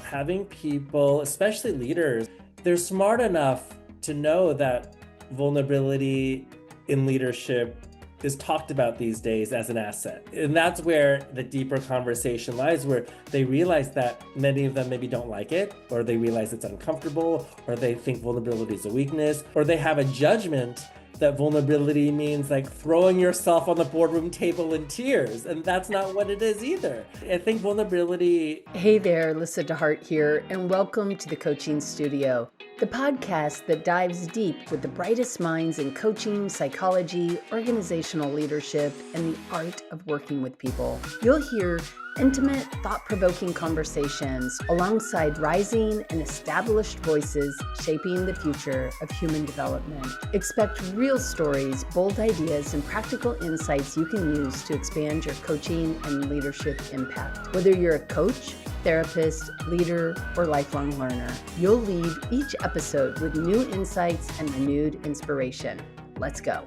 having people, especially leaders, they're smart enough to know that vulnerability in leadership is talked about these days as an asset. And that's where the deeper conversation lies, where they realize that many of them maybe don't like it, or they realize it's uncomfortable, or they think vulnerability is a weakness, or they have a judgment that vulnerability means like throwing yourself on the boardroom table in tears. And that's not what it is either. I think vulnerability. Hey there, Lyssa and deHart here, and welcome to the Coaching Studio, the podcast that dives deep with the brightest minds in coaching, psychology, organizational leadership, and the art of working with people. You'll hear intimate, thought-provoking conversations alongside rising and established voices shaping the future of human development. Expect real stories, bold ideas, and practical insights you can use to expand your coaching and leadership impact. Whether you're a coach, therapist, leader, or lifelong learner, you'll leave each episode with new insights and renewed inspiration. Let's go.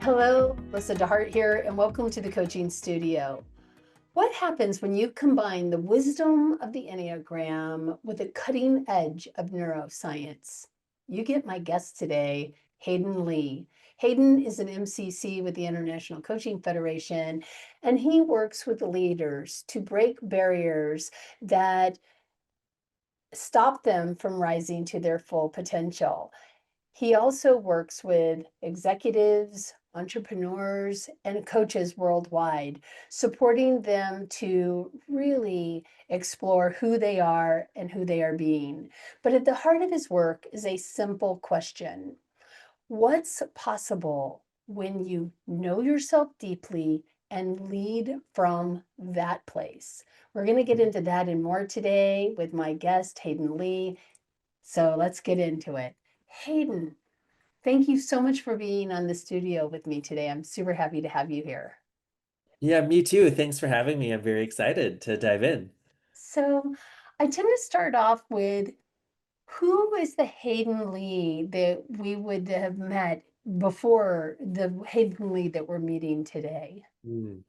Hello, Lyssa and deHart here, and welcome to the Coaching Studio. What happens when you combine the wisdom of the Enneagram with the cutting edge of neuroscience? You get my guest today, Hayden Lee. Hayden is an MCC with the International Coaching Federation, and he works with the leaders to break barriers that stop them from rising to their full potential. He also works with executives, entrepreneurs, and coaches worldwide, supporting them to really explore who they are and who they are being. But at the heart of his work is a simple question. What's possible when you know yourself deeply and lead from that place? We're going to get into that and more today with my guest, Hayden Lee. So let's get into it. Hayden, thank you so much for being on the studio with me today. I'm super happy to have you here. Yeah, me too. Thanks for having me. I'm very excited to dive in. So I tend to start off with, who is the Hayden Lee that we would have met before the Hayden Lee that we're meeting today? Mm.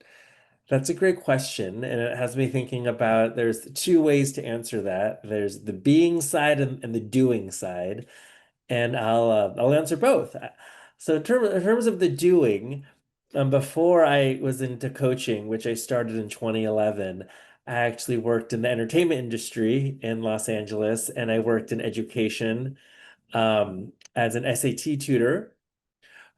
That's a great question, and it has me thinking about there's two ways to answer that. There's the being side and the doing side, and I'll answer both. So in terms of the doing, before I was into coaching, which I started in 2011, I actually worked in the entertainment industry in Los Angeles, and I worked in education as an SAT tutor.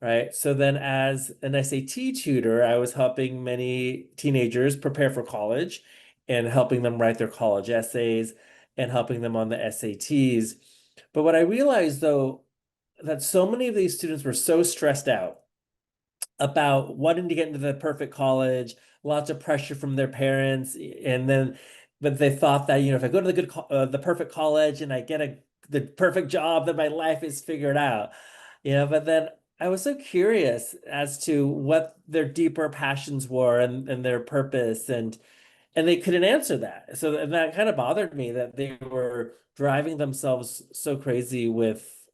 Right. So then as an SAT tutor, I was helping many teenagers prepare for college and helping them write their college essays and helping them on the SATs. But what I realized though, that so many of these students were so stressed out about wanting to get into the perfect college, lots of pressure from their parents, and then, but they thought that, if I go to the perfect college and I get the perfect job, that my life is figured out. But then I was so curious as to what their deeper passions were and their purpose, and they couldn't answer that. So and that kind of bothered me that they were driving themselves so crazy with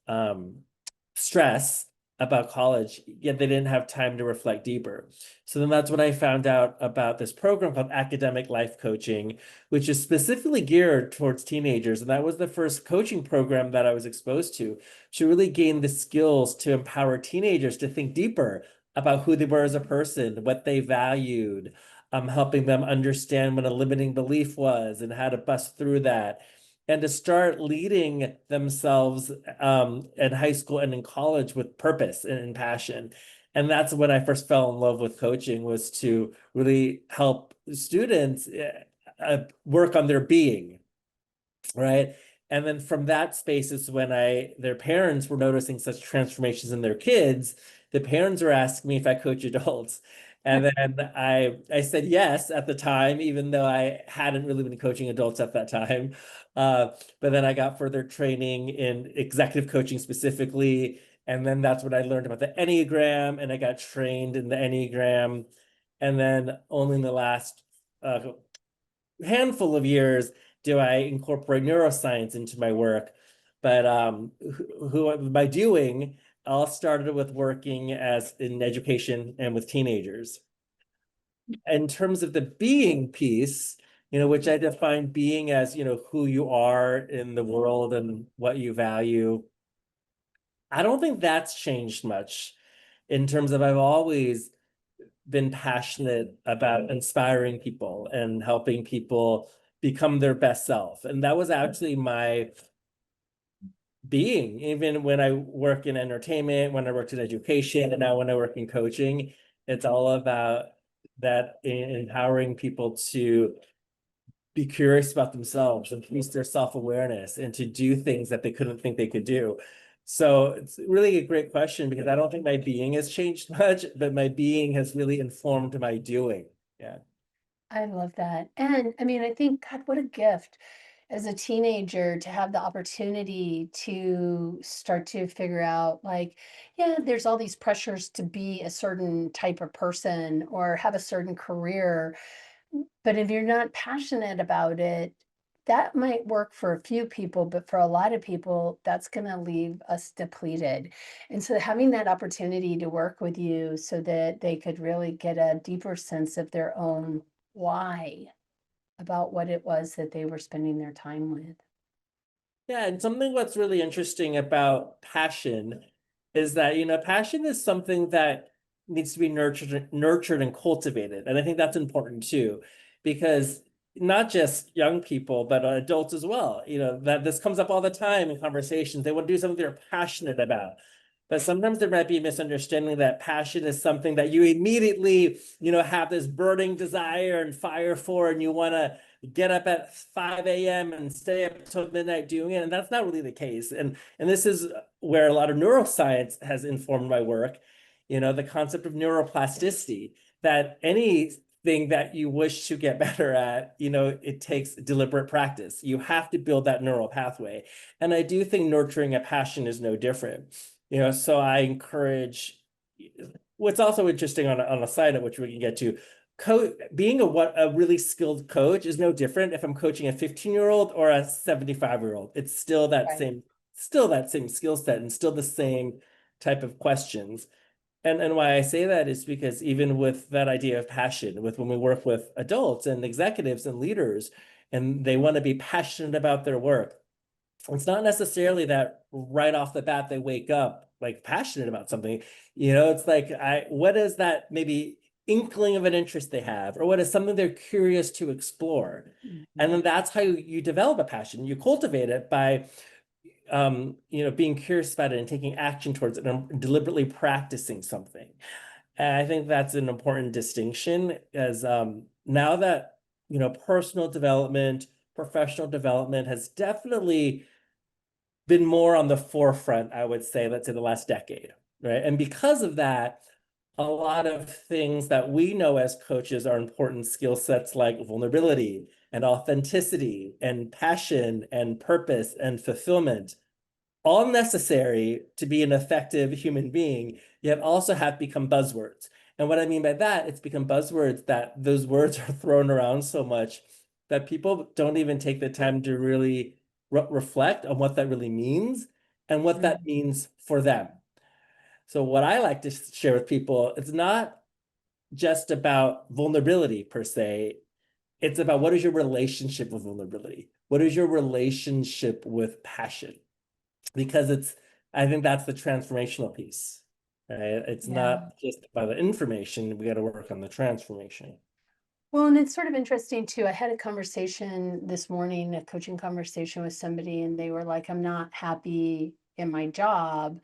stress about college, yet they didn't have time to reflect deeper. So then that's when I found out about this program called Academic Life Coaching, which is specifically geared towards teenagers. And that was the first coaching program that I was exposed to really gain the skills to empower teenagers to think deeper about who they were as a person, what they valued, helping them understand what a limiting belief was and how to bust through that, and to start leading themselves in high school and in college with purpose and passion. And that's when I first fell in love with coaching, was to really help students work on their being, right? And then from that space is when their parents were noticing such transformations in their kids. The parents were asking me if I coach adults. And then I said yes at the time, even though I hadn't really been coaching adults at that time. But then I got further training in executive coaching specifically. And then that's when I learned about the Enneagram, and I got trained in the Enneagram. And then only in the last handful of years do I incorporate neuroscience into my work. But by doing, all started with working as in education and with teenagers. In terms of the being piece, which I define being as, who you are in the world and what you value. I don't think that's changed much in terms of I've always been passionate about inspiring people and helping people become their best self. And that was actually my being, even when I work in entertainment, when I worked in education, and now when I work in coaching, it's all about that empowering people to be curious about themselves, increase their self-awareness, and to do things that they couldn't think they could do. So it's really a great question because I don't think my being has changed much, but my being has really informed my doing. Yeah. I love that. And I mean, I think, God, what a gift as a teenager to have the opportunity to start to figure out, like, yeah, there's all these pressures to be a certain type of person or have a certain career. But if you're not passionate about it, that might work for a few people, but for a lot of people, that's going to leave us depleted. And so having that opportunity to work with you so that they could really get a deeper sense of their own why about what it was that they were spending their time with. Yeah, and something what's really interesting about passion is that, passion is something that needs to be nurtured and cultivated. And I think that's important too, because not just young people, but adults as well, that this comes up all the time in conversations. They want to do something they're passionate about. But sometimes there might be a misunderstanding that passion is something that you immediately, have this burning desire and fire for, and you want to get up at 5 a.m. and stay up till midnight doing it. And that's not really the case. And this is where a lot of neuroscience has informed my work, the concept of neuroplasticity, that anything that you wish to get better at, it takes deliberate practice. You have to build that neural pathway. And I do think nurturing a passion is no different. So I encourage what's also interesting on a side note, which we can get to, being a really skilled coach is no different if I'm coaching a 15-year-old or a 75-year-old. It's Right. still that same skill set and still the same type of questions. And why I say that is because even with that idea of passion, with when we work with adults and executives and leaders, and they want to be passionate about their work, it's not necessarily that right off the bat they wake up like passionate about something. It's like what is that maybe inkling of an interest they have, or what is something they're curious to explore. And then that's how you develop a passion. You cultivate it by being curious about it and taking action towards it and deliberately practicing something. And I think that's an important distinction as now that personal development, professional development has definitely been more on the forefront, I would say, let's say the last decade, right? And because of that, a lot of things that we know as coaches are important skill sets like vulnerability and authenticity and passion and purpose and fulfillment, all necessary to be an effective human being, yet also have become buzzwords. And what I mean by that, it's become buzzwords that those words are thrown around so much that people don't even take the time to really reflect on what that really means and what that Mm. means for them. So what I like to share with people, it's not just about vulnerability per se. It's about what is your relationship with vulnerability? What is your relationship with passion? Because I think that's the transformational piece, right? It's Yeah. not just about the information. We got to work on the transformation. Well, and it's sort of interesting too. I had a conversation this morning, a coaching conversation with somebody, and they were like, I'm not happy in my job.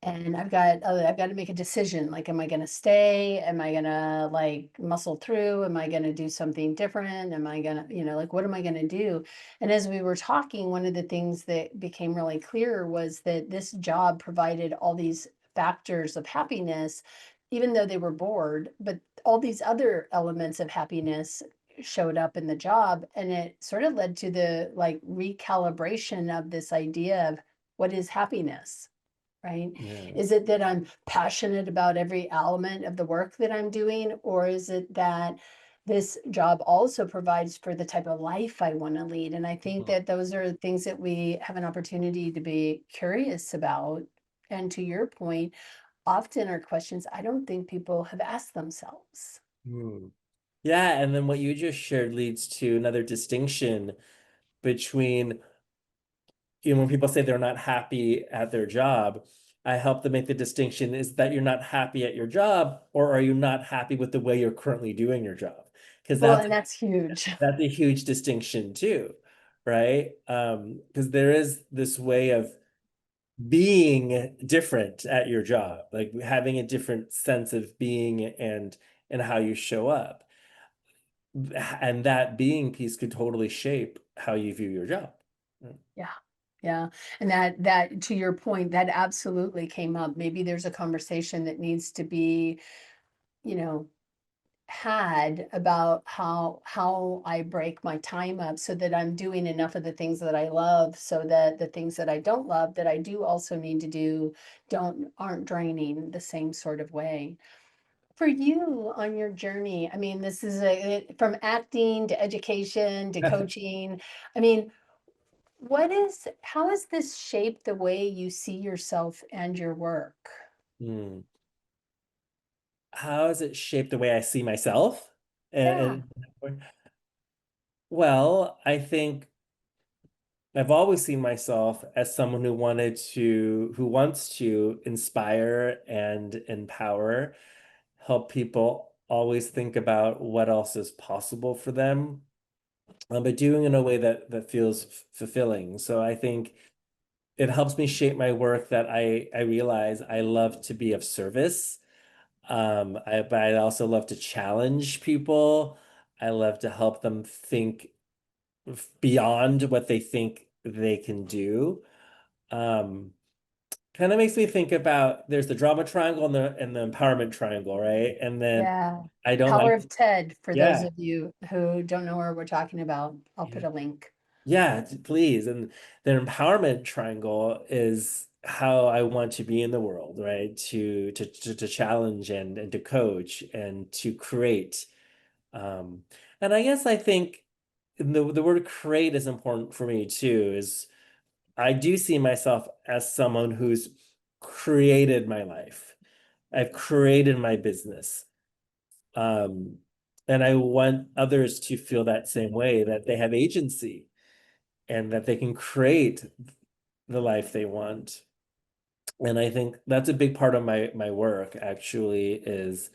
And I've got to make a decision. Like, am I going to stay? Am I going to like muscle through? Am I going to do something different? Am I going to, like, what am I going to do? And as we were talking, one of the things that became really clear was that this job provided all these factors of happiness, even though they were bored, but all these other elements of happiness showed up in the job. And it sort of led to the like recalibration of this idea of what is happiness, right? Yeah. Is it that I'm passionate about every element of the work that I'm doing? Or is it that this job also provides for the type of life I want to lead? And I think that those are things that we have an opportunity to be curious about. And to your point, often are questions I don't think people have asked themselves. Hmm. Yeah, and then what you just shared leads to another distinction between, when people say they're not happy at their job, I help them make the distinction is that you're not happy at your job, or are you not happy with the way you're currently doing your job? Because Well, and that's huge. that's a huge distinction too, right? Because there is this way of being different at your job, like having a different sense of being and how you show up. And that being piece could totally shape how you view your job. Yeah. Yeah. And that to your point, that absolutely came up. Maybe there's a conversation that needs to be, you know, had about how I break my time up so that I'm doing enough of the things that I love, so that the things that I don't love that I do also need to do don't aren't draining the same sort of way. For you on your journey, I mean, this is from acting to education to coaching. I mean, how has this shaped the way you see yourself and your work? Hmm. How has it shaped the way I see myself? Yeah. Well, I think I've always seen myself as someone who wants to inspire and empower, help people always think about what else is possible for them, but doing in a way that feels fulfilling. So I think it helps me shape my work that I realize I love to be of service. But I also love to challenge people. I love to help them think beyond what they think they can do. Um, Kind of makes me think about there's the drama triangle and the empowerment triangle, right? And then Yeah. I don't Power like, of TED, for those yeah, of you who don't know what we're talking about, I'll yeah, put a link. yeah, please. And the empowerment triangle is how I want to be in the world, right? To challenge and to coach and to create. Um, and I think the word create is important for me too, is I do see myself as someone who's created my life. I've created my business. Um, and I want others to feel that same way, that they have agency and that they can create the life they want. And I think that's a big part of my work actually, is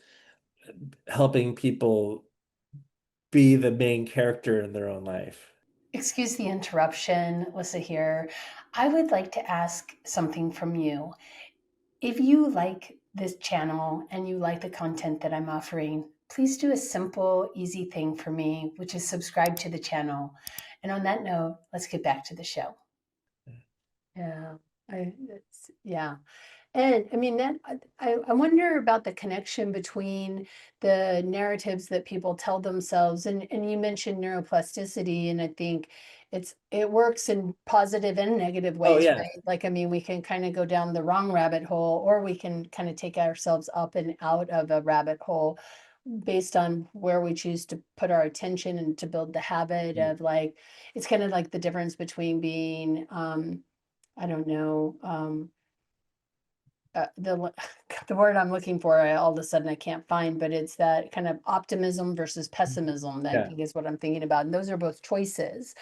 helping people be the main character in their own life. Excuse the interruption, Lyssa here. I would like to ask something from you. If you like this channel and you like the content that I'm offering, please do a simple, easy thing for me, which is subscribe to the channel. And on that note, let's get back to the show. Yeah, yeah. And I mean that I wonder about the connection between the narratives that people tell themselves, and you mentioned neuroplasticity, and I think it works in positive and negative Oh, ways, yes. right? Like, I mean, we can kind of go down the wrong rabbit hole, or we can kind of take ourselves up and out of a rabbit hole based on where we choose to put our attention and to build the habit Mm. of, like, it's kind of like the difference between being I don't know, the the word I'm looking for, all of a sudden I can't find, but it's that kind of optimism versus pessimism that I Yeah. think is what I'm thinking about. And those are both choices.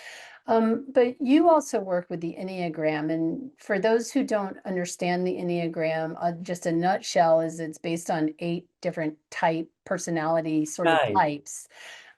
But you also work with the Enneagram. And for those who don't understand the Enneagram, just a nutshell is it's based on 8 different personality sort of Nine. types.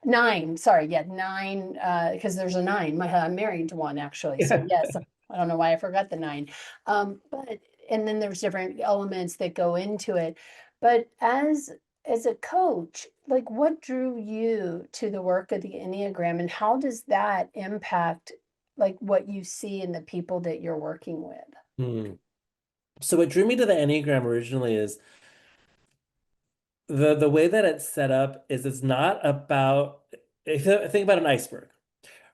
Nine, sorry, yeah, nine, because there's a nine. I'm married to one actually. So yes, I don't know why I forgot the nine. But and then there's different elements that go into it. But as a coach, like, what drew you to the work of the Enneagram, and how does that impact like what you see in the people that you're working with? Hmm. So what drew me to the Enneagram originally is the way that it's set up is it's not about, if you think about an iceberg,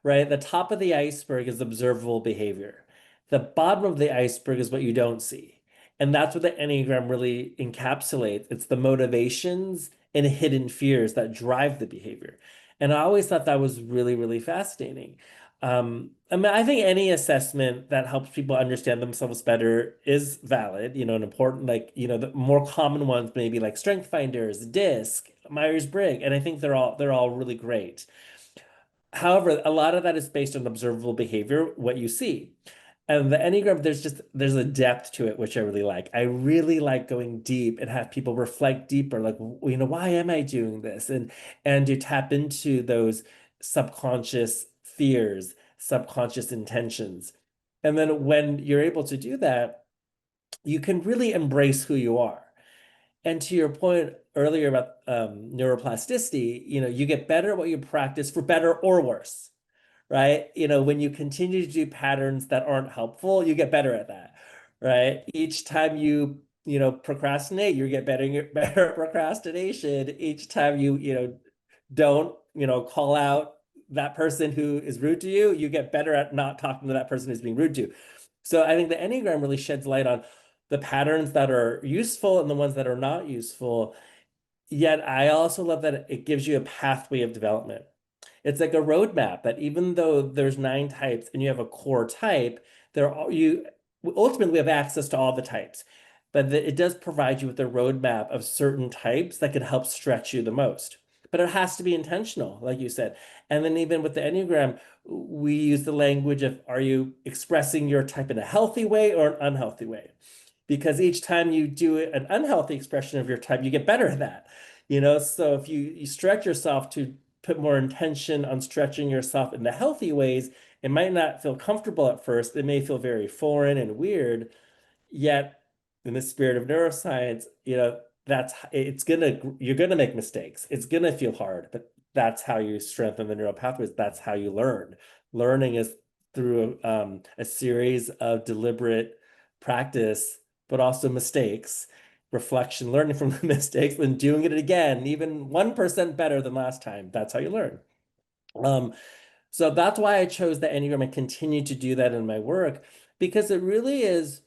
right? The top of the iceberg is observable behavior. The bottom of the iceberg is what you don't see. And that's what the Enneagram really encapsulates. It's the motivations and hidden fears that drive the behavior. And I always thought that was really, really fascinating. I mean, I think any assessment that helps people understand themselves better is valid, and important. Like, the more common ones maybe like Strength Finders, DISC, Myers-Briggs, and I think they're all really great. However, a lot of that is based on observable behavior, what you see. And the Enneagram, there's a depth to it, which I really like. I really like going deep and have people reflect deeper, like, why am I doing this? And to tap into those subconscious fears, subconscious intentions. And then when you're able to do that, you can really embrace who you are. And to your point earlier about neuroplasticity, you get better at what you practice for better or worse, right? When you continue to do patterns that aren't helpful, you get better at that, right? Each time procrastinate, you get better at procrastination. Each time don't, call out that person who is rude to you, you get better at not talking to that person who's being rude to you. So I think the Enneagram really sheds light on the patterns that are useful and the ones that are not useful. Yet I also love that it gives you a pathway of development. It's like a roadmap that even though there's 9 types and you have a core type, you ultimately have access to all the types. But it does provide you with a roadmap of certain types that can help stretch you the most. But it has to be intentional, like you said. And then even with the Enneagram, we use the language of, are you expressing your type in a healthy way or an unhealthy way? Because each time you do an unhealthy expression of your type, you get better at that. So if you stretch yourself to put more intention on stretching yourself in the healthy ways, it might not feel comfortable at first. It may feel very foreign and weird. Yet, in the spirit of neuroscience, you're gonna make mistakes. It's gonna feel hard, but that's how you strengthen the neural pathways. That's how you learn. Learning is through a series of deliberate practice, but also mistakes, reflection, learning from the mistakes, and doing it again, even 1% better than last time. That's how you learn. Um, so that's why I chose the Enneagram and continue to do that in my work, because it really is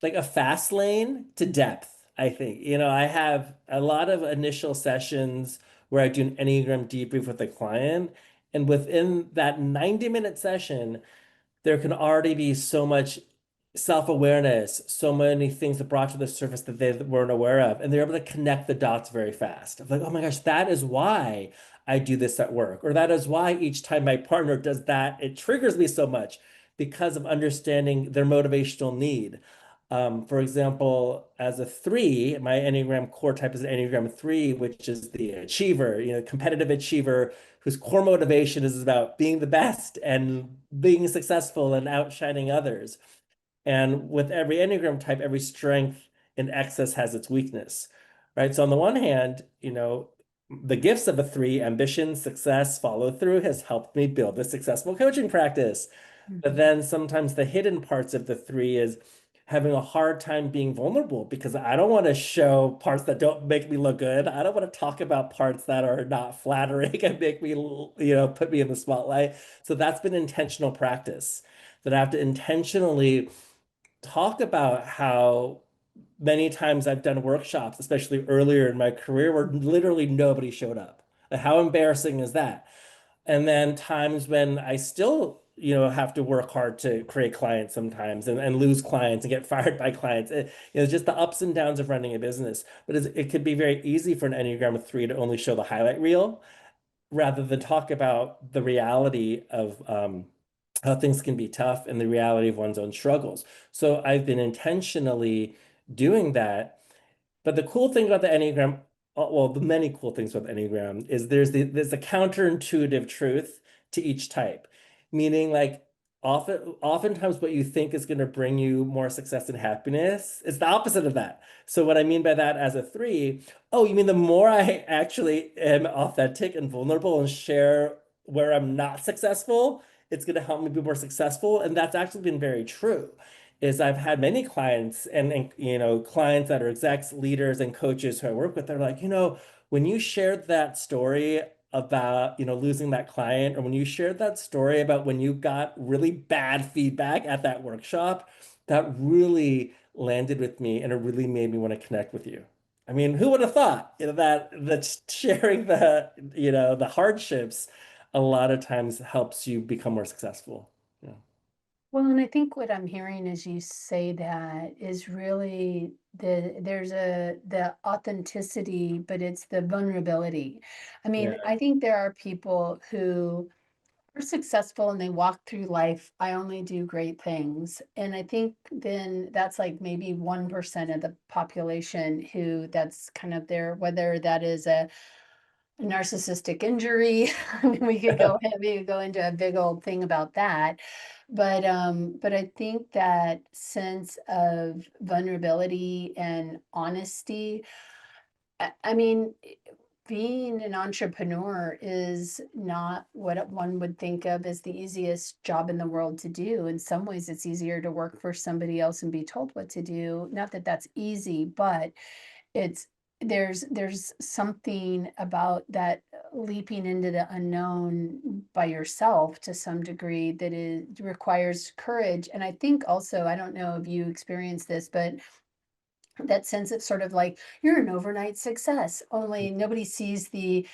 like a fast lane to depth, I think. I have a lot of initial sessions where I do an Enneagram debrief with a client. And within that 90-minute session, there can already be so much self-awareness, so many things that brought to the surface that they weren't aware of. And they're able to connect the dots very fast. Of like, oh my gosh, that is why I do this at work. Or that is why each time my partner does that, it triggers me so much because of understanding their motivational need. For example, as a 3, my Enneagram core type is an Enneagram 3, which is the achiever, competitive achiever whose core motivation is about being the best and being successful and outshining others. And with every Enneagram type, every strength in excess has its weakness, right? So on the one hand, the gifts of a 3, ambition, success, follow through, has helped me build a successful coaching practice. But Mhm. then sometimes the hidden parts of the 3 is having a hard time being vulnerable because I don't want to show parts that don't make me look good. I don't want to talk about parts that are not flattering and make me, put me in the spotlight. So that's been intentional practice that I have to intentionally talk about how many times I've done workshops, especially earlier in my career, where literally nobody showed up. Like, how embarrassing is that? And then times when I still, have to work hard to create clients sometimes and lose clients and get fired by clients. Just the ups and downs of running a business. But it could be very easy for an Enneagram 3 to only show the highlight reel rather than talk about the reality of how things can be tough and the reality of one's own struggles. So I've been intentionally doing that. But the cool thing about the Enneagram, well, the many cool things about the Enneagram is there's a counterintuitive truth to each type, meaning like oftentimes what you think is going to bring you more success and happiness is the opposite of that. So what I mean by that as a 3, oh, you mean the more I actually am authentic and vulnerable and share where I'm not successful, it's going to help me be more successful. And that's actually been very true is I've had many clients and clients that are execs, leaders, and coaches who I work with. They're like, when you shared that story about losing that client, or when you shared that story about when you got really bad feedback at that workshop, that really landed with me and it really made me want to connect with you. I mean, who would have thought, that sharing the hardships a lot of times helps you become more successful. Yeah. Well, and I think what I'm hearing as you say that is really the authenticity, but it's the vulnerability. I Yeah. mean, I think there are people who are successful and they walk through life, I only do great things. And I think then that's like maybe 1% of the population who that's kind of their, whether that is a narcissistic injury. I mean, we could go into a big old thing about that. But I think that sense of vulnerability and honesty, I mean, being an entrepreneur is not what one would think of as the easiest job in the world to do. In some ways, it's easier to work for somebody else and be told what to do. Not that that's easy, but it's there's something about that leaping into the unknown by yourself to some degree that is requires courage. And I think also, I don't know if you experience this, but that sense of sort of like you're an overnight success, only nobody sees the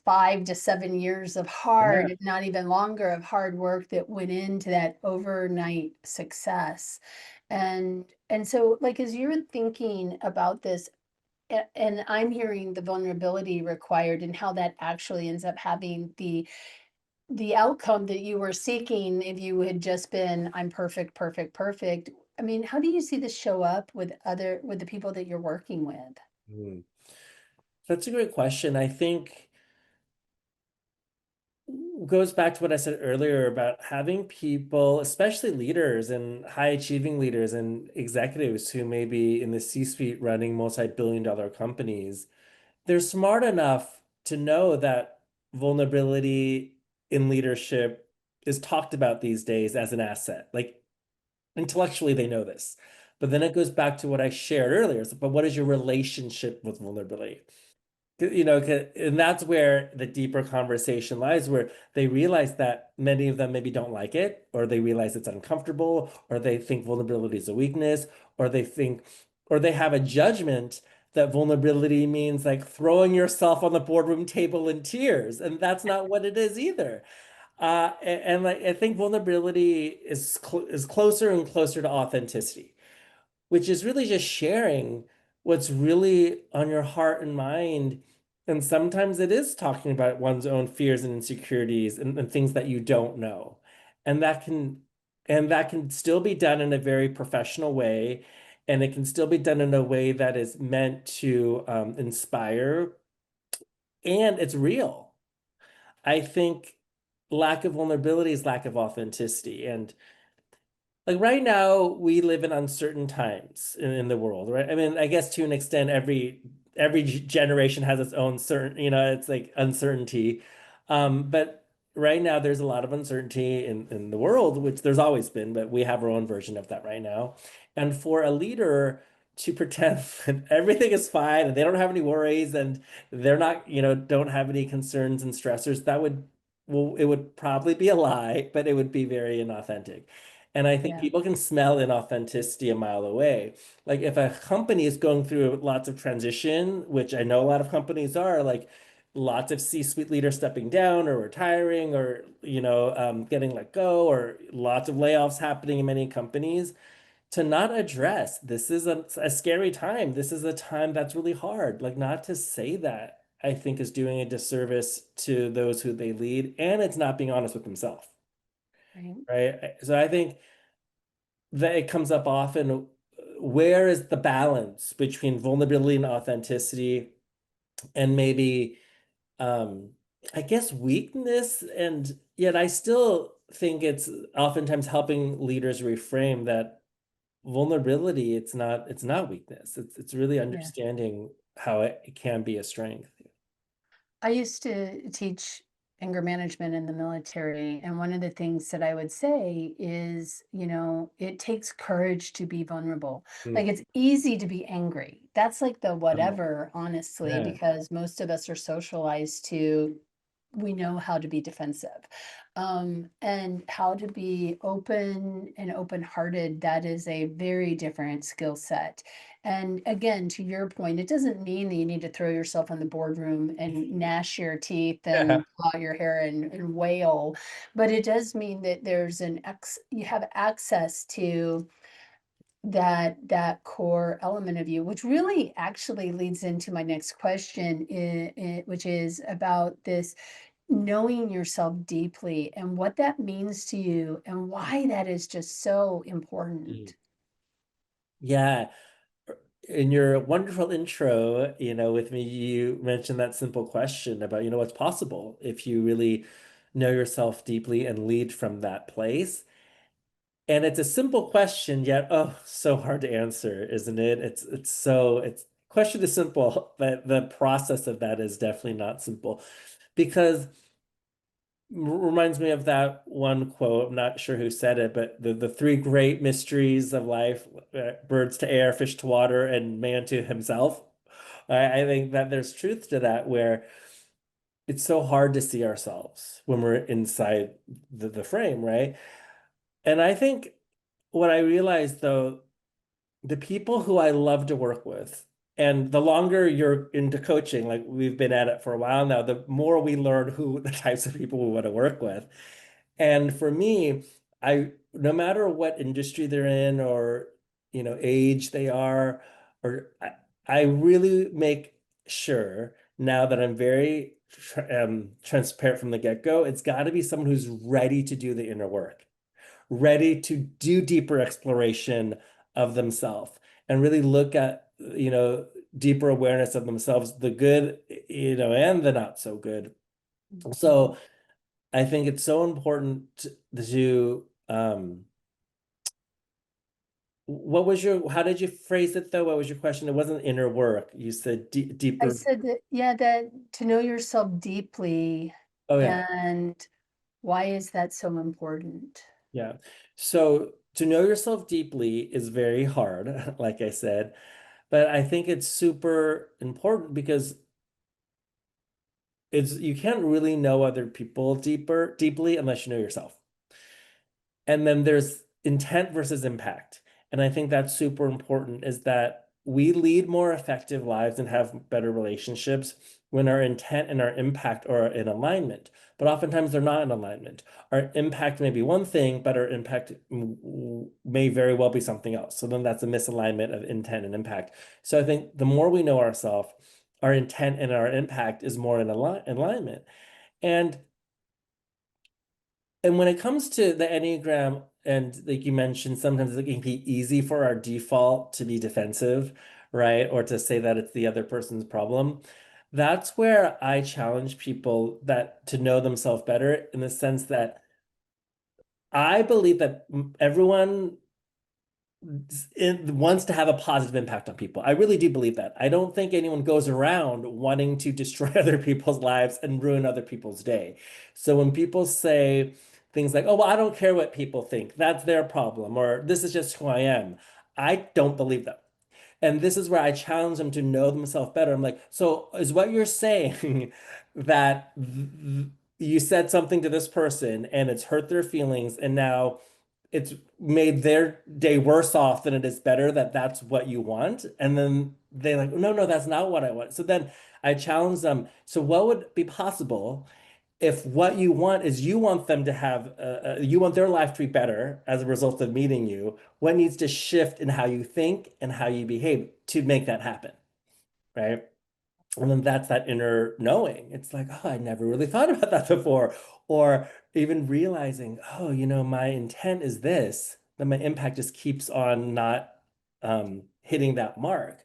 5 to 7 years of Yeah. hard, if not even longer, of hard work that went into that overnight success. And so, like, as you're thinking about this, and I'm hearing the vulnerability required and how that actually ends up having the outcome that you were seeking if you had just been, I'm perfect, perfect, perfect. I mean, how do you see this show up with the people that you're working with? Mm. That's a great question. I think goes back to what I said earlier about having people, especially leaders and high achieving leaders and executives who may be in the C-suite running multi-billion dollar companies. They're smart enough to know that vulnerability in leadership is talked about these days as an asset. Like intellectually, they know this. But then it goes back to what I shared earlier. But what is your relationship with vulnerability? And that's where the deeper conversation lies, where they realize that many of them maybe don't like it, or they realize it's uncomfortable, or they think vulnerability is a weakness, or they think, or they have a judgment that vulnerability means like throwing yourself on the boardroom table in tears. And that's not what it is either. And like I think vulnerability is closer and closer to authenticity, which is really just sharing what's really on your heart and mind. And sometimes it is talking about one's own fears and insecurities and things that you don't know. And that can still be done in a very professional way. And it can still be done in a way that is meant to inspire and it's real. I think lack of vulnerability is lack of authenticity. And like right now, we live in uncertain times in the world, right? I mean, I guess to an extent, every generation has its own certain, it's like uncertainty. But right now, there's a lot of uncertainty in the world, which there's always been, but we have our own version of that right now. And for a leader to pretend that everything is fine and they don't have any worries and they're not, don't have any concerns and stressors, well, it would probably be a lie, but it would be very inauthentic. And I think Yeah. people can smell inauthenticity a mile away. Like if a company is going through lots of transition, which I know a lot of companies are, like lots of C-suite leaders stepping down or retiring or, getting let go or lots of layoffs happening in many companies, to not address this is a scary time. This is a time that's really hard. Like not to say that, I think is doing a disservice to those who they lead, and it's not being honest with themselves, Right. right? So I think that it comes up often. Where is the balance between vulnerability and authenticity and maybe um I guess weakness, and yet I still think it's oftentimes helping leaders reframe that vulnerability, it's not weakness. It's really Yeah. understanding how it can be a strength. I used to teach anger management in the military, and one of the things that I would say is, it takes courage to be vulnerable. Like Mm. it's easy to be angry. That's like the Oh, whatever, honestly, yeah. because most of us are socialized to we know how to be defensive. and how to be open and open-hearted, that is a very different skill set. And again, to your point, it doesn't mean that you need to throw yourself in the boardroom and gnash your teeth Yeah. and pull out your hair and wail, but it does mean that you have access to that core element of you, which really actually leads into my next question, which is about this knowing yourself deeply and what that means to you and why that is just so Mm. important. Yeah. In your wonderful intro, with me, you mentioned that simple question about, what's possible if you really know yourself deeply and lead from that place. And it's a simple question, yet, oh, so hard to answer, isn't it? It's question is simple, but the process of that is definitely not simple because reminds me of that one quote. I'm not sure who said it, but the three great mysteries of life, birds to air, fish to water, and man to himself. I think that there's truth to that, where it's so hard to see ourselves when we're inside the frame, right? And I think what I realized though, the people who I love to work with, and the longer you're into coaching, like we've been at it for a while now, the more we learn who the types of people we want to work with. And for me, no matter what industry they're in or, age they are, or I really make sure now that I'm very transparent from the get-go, it's got to be someone who's ready to do the inner work, ready to do deeper exploration of themselves and really look at, deeper awareness of themselves, the good, and the not so good. So I think it's so important how did you phrase it though? What was your question? It wasn't inner work. You said I deeper. said that, yeah, that to know yourself deeply. Oh yeah. And why is that so important? Yeah. So to know yourself deeply is very hard, like I said, but I think it's super important because you can't really know other people deeply unless you know yourself. And then there's intent versus impact. And I think that's super important is that we lead more effective lives and have better relationships when our intent and our impact are in alignment. But oftentimes they're not in alignment. Our impact may be one thing, but our impact may very well be something else. So then that's a misalignment of intent and impact. So I think the more we know ourselves, our intent and our impact is more in alignment. And when it comes to the Enneagram, and like you mentioned, sometimes it can be easy for our default to be defensive, right? Or to say that it's the other person's problem. That's where I challenge people that to know themselves better in the sense that I believe that everyone wants to have a positive impact on people. I really do believe that. I don't think anyone goes around wanting to destroy other people's lives and ruin other people's day. So when people say things like, oh, well, I don't care what people think, that's their problem, or this is just who I am, I don't believe them. And this is where I challenge them to know themselves better. I'm like, so is what you're saying that you said something to this person and it's hurt their feelings, and now it's made their day worse off than it is better, that's what you want? And then they like, no, no, that's not what I want. So then I challenge them. So what would be possible if what you want is you want them to have, you want their life to be better as a result of meeting you? What needs to shift in how you think and how you behave to make that happen? Right. And then that's that inner knowing. It's like, oh, I never really thought about that before. Or even realizing, oh, my intent is this, then my impact just keeps on not hitting that mark.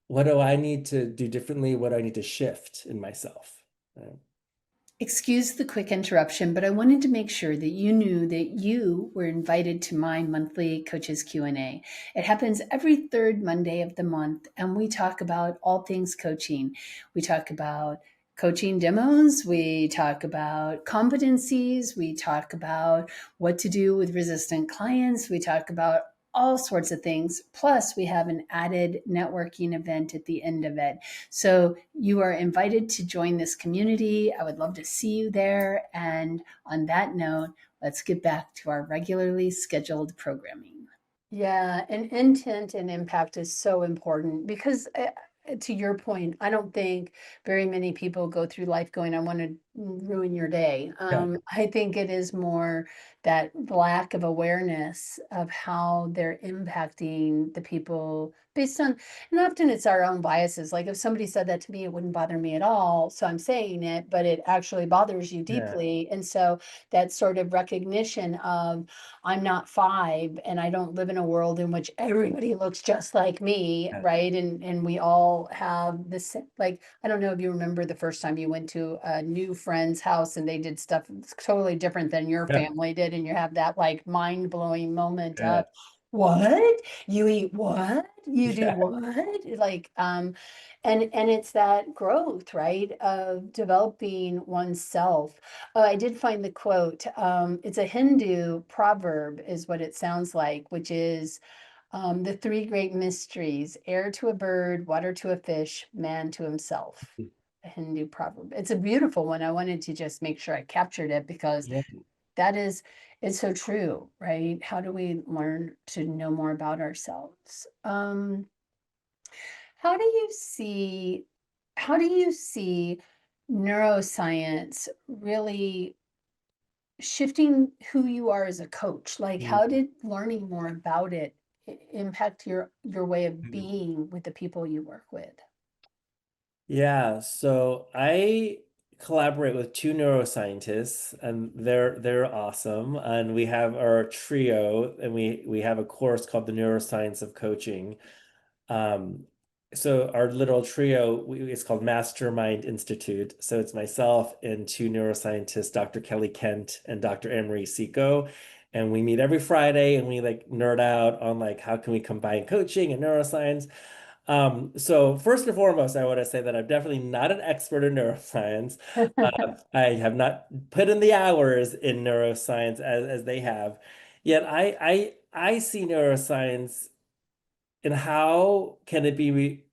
What do I need to do differently? What do I need to shift in myself? Right? Excuse the quick interruption, but I wanted to make sure that you knew that you were invited to my monthly coaches Q&A. It happens every third Monday of the month, and we talk about all things coaching. We talk about coaching demos, we talk about competencies, we talk about what to do with resistant clients, we talk about all sorts of things. Plus, we have an added networking event at the end of it. So you are invited to join this community. I would love to see you there. And on that note, let's get back to our regularly scheduled programming. Yeah, and intent and impact is so important because, to your point, I don't think very many people go through life going, I want to ruin your day. Yeah. I think it is more that lack of awareness of how they're impacting the people based on, and often it's our own biases. Like if somebody said that to me, it wouldn't bother me at all. So I'm saying it, but it actually bothers you Yeah. deeply. And so that sort of recognition of, I'm not five and I don't live in a world in which everybody looks just like me, Yeah. right? And we all have this, like, I don't know if you remember the first time you went to a new friend's house and they did stuff totally different than your Yeah. family did, and you have that like mind-blowing moment Yeah. of, what? You eat what? You do Yeah. what? Like, and it's that growth, right, of developing oneself. Oh, I did find the quote. It's a Hindu proverb, is what it sounds like, which is, the three great mysteries: air to a bird, water to a fish, man to himself. A Hindu proverb. It's a beautiful one. I wanted to just make sure I captured it because Yeah. that is, it's so true, right? How do we learn to know more about ourselves? How do you see, how do you see neuroscience really shifting who you are as a coach? Like, how Mm. did learning more about it impact your way of Mm. being with the people you work with? Yeah, so I collaborate with two neuroscientists and they're awesome. And we have our trio and we have a course called the Neuroscience of Coaching. Um, so our little trio, it's called Mastermind Institute. So it's myself and two neuroscientists, Dr. Kelly Kent and Dr. Anne-Marie Seco. And we meet every Friday and we like nerd out on like how can we combine coaching and neuroscience. So first and foremost, I want to say that I'm definitely not an expert in neuroscience. I have not put in the hours in neuroscience as they have. Yet I see neuroscience and how can it be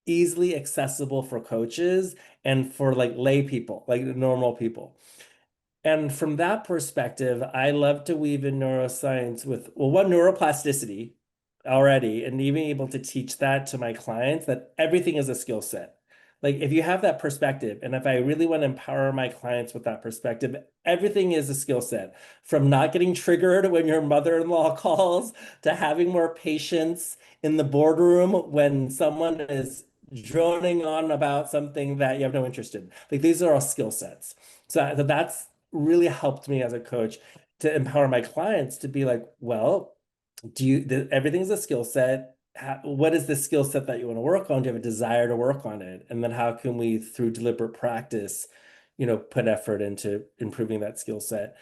easily accessible for coaches and for like lay people, like normal people. And from that perspective, I love to weave in neuroscience with, well, one, neuroplasticity already, and even able to teach that to my clients that everything is a skill set. Like if you have that perspective, and if I really want to empower my clients with that perspective, everything is a skill set. From not getting triggered when your mother-in-law calls to having more patience in the boardroom when someone is droning on about something that you have no interest in. Like these are all skill sets. So that's really helped me as a coach to empower my clients to be like, well, everything's a skill set. What is the skill set that you want to work on? Do you have a desire to work on it? And then how can we, through deliberate practice, put effort into improving that skill set?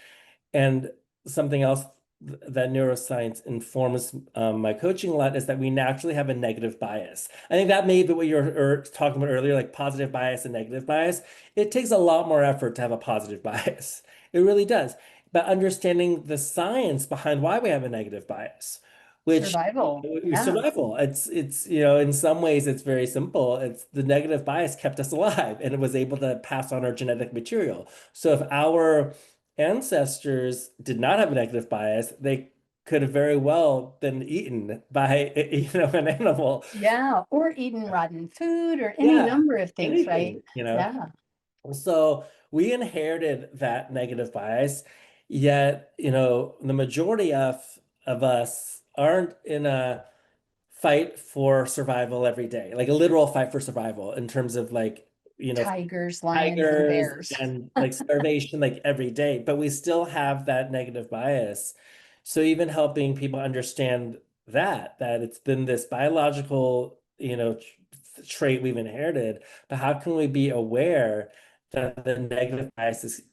And something else that neuroscience informs my coaching a lot is that we naturally have a negative bias. I think that may be what you were talking about earlier, like positive bias and negative bias. It takes a lot more effort to have a positive bias. It really does. But understanding the science behind why we have a negative bias, which Survival. Yeah. survival. It's in some ways it's very simple. It's the negative bias kept us alive and it was able to pass on our genetic material. So if our ancestors did not have a negative bias, they could have very well been eaten by an animal. Yeah. Or eating rotten food or any Yeah, number of things, right? anything. Yeah. So we inherited that negative bias, yet, the majority of us aren't in a fight for survival every day, like a literal fight for survival in terms of like, Tigers, lions, and tigers bears. and like starvation like every day, but we still have that negative bias. So even helping people understand that it's been this biological, trait we've inherited, but how can we be aware that the negative bias is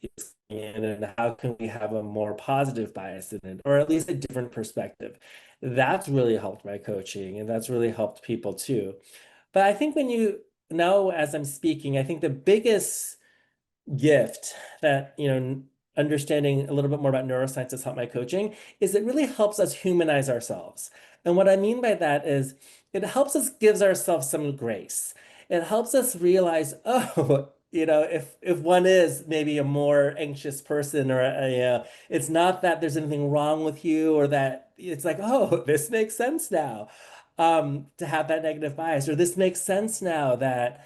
in, and how can we have a more positive bias in it, or at least a different perspective? That's really helped my coaching, and that's really helped people too. But I think when you know, as I'm speaking, I think the biggest gift that, understanding a little bit more about neuroscience has helped my coaching is it really helps us humanize ourselves. And what I mean by that is it helps us gives ourselves some grace. It helps us realize, oh, if one is maybe a more anxious person or it's not that there's anything wrong with you or that it's like, oh, this makes sense now. To have that negative bias, or this makes sense now that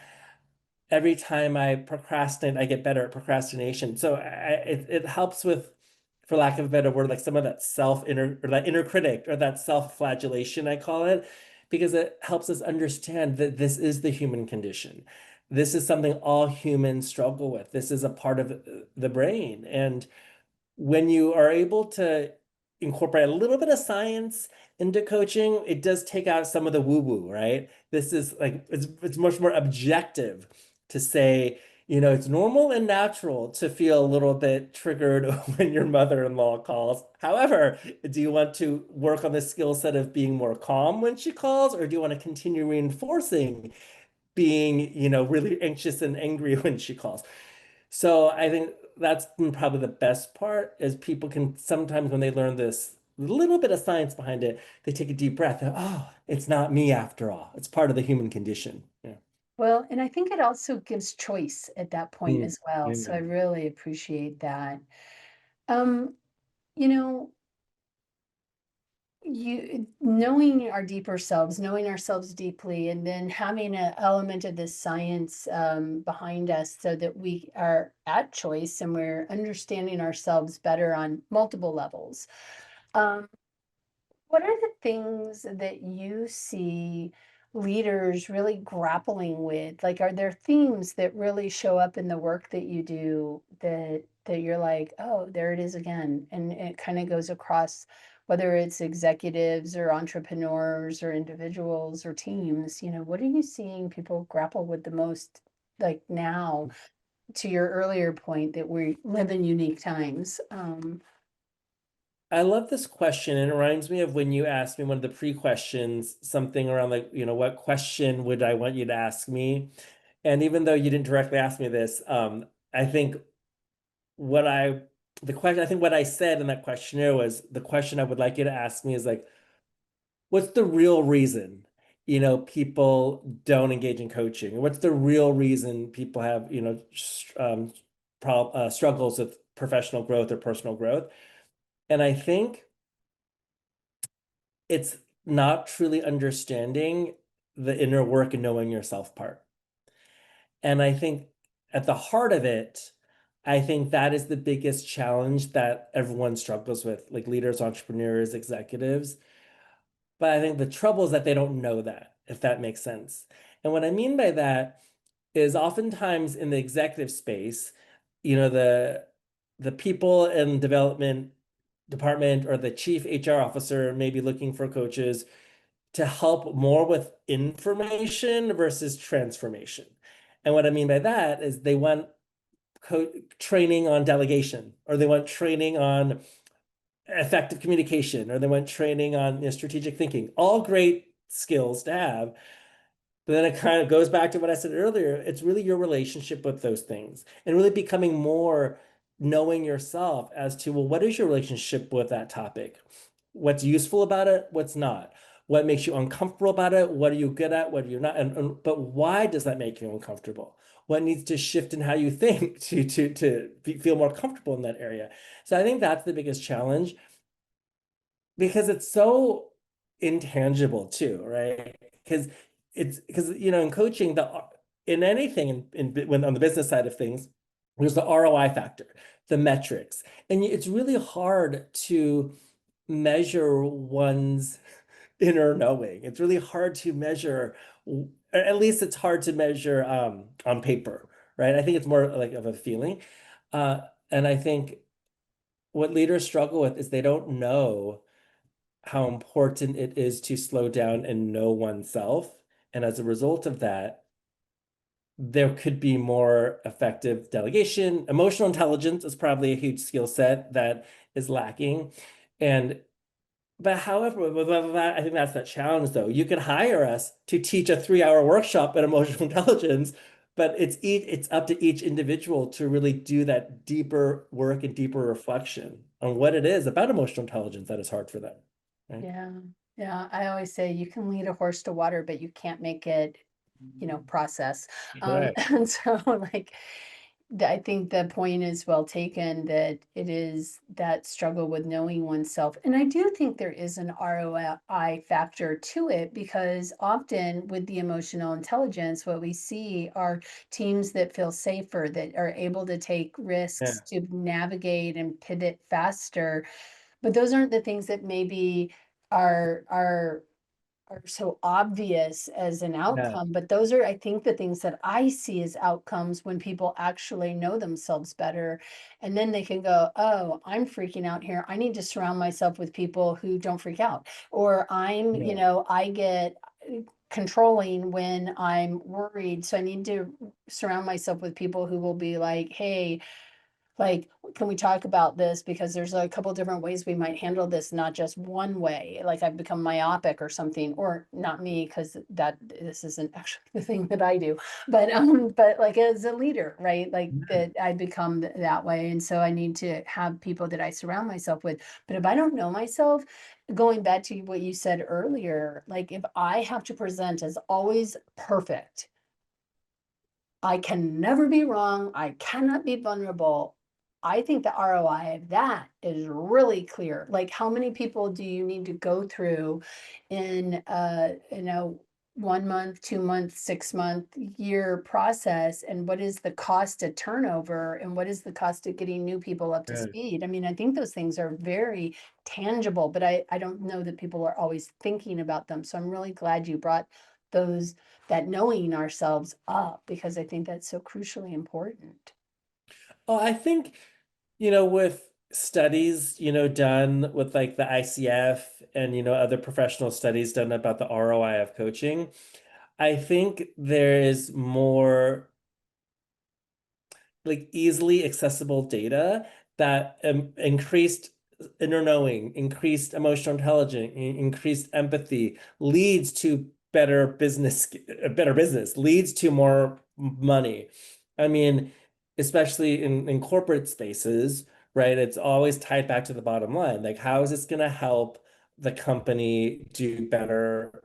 every time I procrastinate, I get better at procrastination. So it helps with, for lack of a better word, like some of that self inner or that inner critic or that self-flagellation, I call it, because it helps us understand that this is the human condition. This is something all humans struggle with. This is a part of the brain. And when you are able to incorporate a little bit of science into coaching, it does take out some of the woo-woo, right? This is like it's much more objective to say, it's normal and natural to feel a little bit triggered when your mother-in-law calls. However, do you want to work on the skill set of being more calm when she calls, or do you want to continue reinforcing being, really anxious and angry when she calls? So I think that's been probably the best part is people can sometimes when they learn this little bit of science behind it, they take a deep breath and, oh, it's not me after all. It's part of the human condition. Yeah. Well, and I think it also gives choice at that point Mm, as well. So I yeah. really appreciate that. Um, you know, you knowing our deeper selves, knowing ourselves deeply, and then having an element of this science behind us so that we are at choice and we're understanding ourselves better on multiple levels. Um, What are the things that you see leaders really grappling with? Like, are there themes that really show up in the work that you do that you're like, oh, there it is again, and it kind of goes across whether it's executives or entrepreneurs or individuals or teams, what are you seeing people grapple with the most, like now, to your earlier point that we live in unique times? I love this question. And it reminds me of when you asked me one of the pre-questions, something around like, what question would I want you to ask me? And even though you didn't directly ask me this, I think what I the question I think what I said in that questionnaire was the question I would like you to ask me is like, what's the real reason, people don't engage in coaching? What's the real reason people have, struggles with professional growth or personal growth? And I think it's not truly understanding the inner work and knowing yourself part. And I think at the heart of it, I think that is the biggest challenge that everyone struggles with, like leaders, entrepreneurs, executives. But I think the trouble is that they don't know that, if that makes sense. And what I mean by that is oftentimes in the executive space, the people in development department or the chief HR officer may be looking for coaches to help more with information versus transformation. And what I mean by that is they want training on delegation, or they want training on effective communication, or they want training on strategic thinking. All great skills to have. But then it kind of goes back to what I said earlier. It's really your relationship with those things and really becoming more knowing yourself as to, well, what is your relationship with that topic? What's useful about it? What's not? What makes you uncomfortable about it? What are you good at? What are you not? But why does that make you uncomfortable? What needs to shift in how you think to feel more comfortable in that area? So I think that's the biggest challenge because it's so intangible too, right? Because in coaching in anything when on the business side of things, there's the ROI factor, the metrics, and it's really hard to measure one's inner knowing. It's really hard to measure, at least it's hard to measure on paper, right? I think it's more like of a feeling. Uh, and I think what leaders struggle with is they don't know how important it is to slow down and know oneself. And as a result of that, there could be more effective delegation. Emotional intelligence is probably a huge skill set that is lacking. And but however, I think that's that challenge though. You could hire us to teach a 3-hour workshop in emotional intelligence, but it's up to each individual to really do that deeper work and deeper reflection on what it is about emotional intelligence that is hard for them. Right. Yeah. Yeah. I always say you can lead a horse to water, but you can't make it, process. Right. And so like I think the point is well taken that it is that struggle with knowing oneself. And I do think there is an ROI factor to it because often with the emotional intelligence, what we see are teams that feel safer, that are able to take risks, Yeah. to navigate and pivot faster. But those aren't the things that maybe are so obvious as an Yeah. outcome, but those are, I think, the things that I see as outcomes when people actually know themselves better. And then they can go, oh, I'm freaking out here. I need to surround myself with people who don't freak out. Or Yeah. I get controlling when I'm worried. So I need to surround myself with people who will be like, hey, like, can we talk about this? Because there's a couple different ways we might handle this, not just one way. Like I've become myopic or something, or not me, because that this isn't actually the thing that I do. But like as a leader, right? Like Yeah. that I become that way. And so I need to have people that I surround myself with. But if I don't know myself, going back to what you said earlier, like if I have to present as always perfect, I can never be wrong. I cannot be vulnerable. I think the ROI of that is really clear. Like, how many people do you need to go through in, 1 month, 2 month, 6 month, year process? And what is the cost of turnover? And what is the cost of getting new people up to Right. speed? I mean, I think those things are very tangible, but I don't know that people are always thinking about them. So I'm really glad you brought those that knowing ourselves up because I think that's so crucially important. Oh, I think, with studies, done with like the ICF and, other professional studies done about the ROI of coaching, I think there is more like easily accessible data that increased inner knowing, increased emotional intelligence, increased empathy leads to better business, leads to more money. I mean, especially in corporate spaces, right? It's always tied back to the bottom line. Like, how is this going to help the company do better,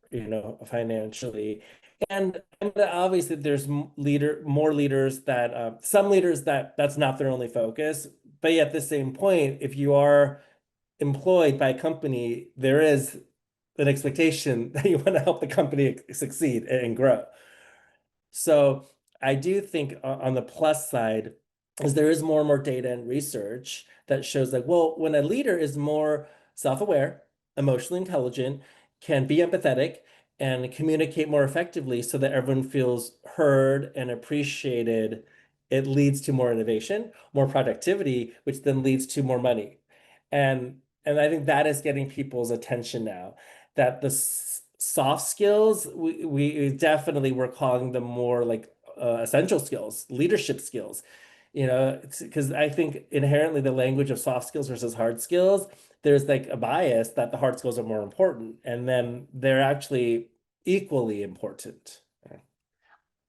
financially? And obviously, there's more leaders that some leaders that's not their only focus. But yet, at the same point, if you are employed by a company, there is an expectation that you want to help the company succeed and grow. So I do think on the plus side is there is more and more data and research that shows like, well, when a leader is more self-aware, emotionally intelligent, can be empathetic, and communicate more effectively so that everyone feels heard and appreciated, it leads to more innovation, more productivity, which then leads to more money. And I think that is getting people's attention now that the soft skills we definitely we're calling them more like essential skills, leadership skills, because I think inherently the language of soft skills versus hard skills, there's like a bias that the hard skills are more important, and then they're actually equally important.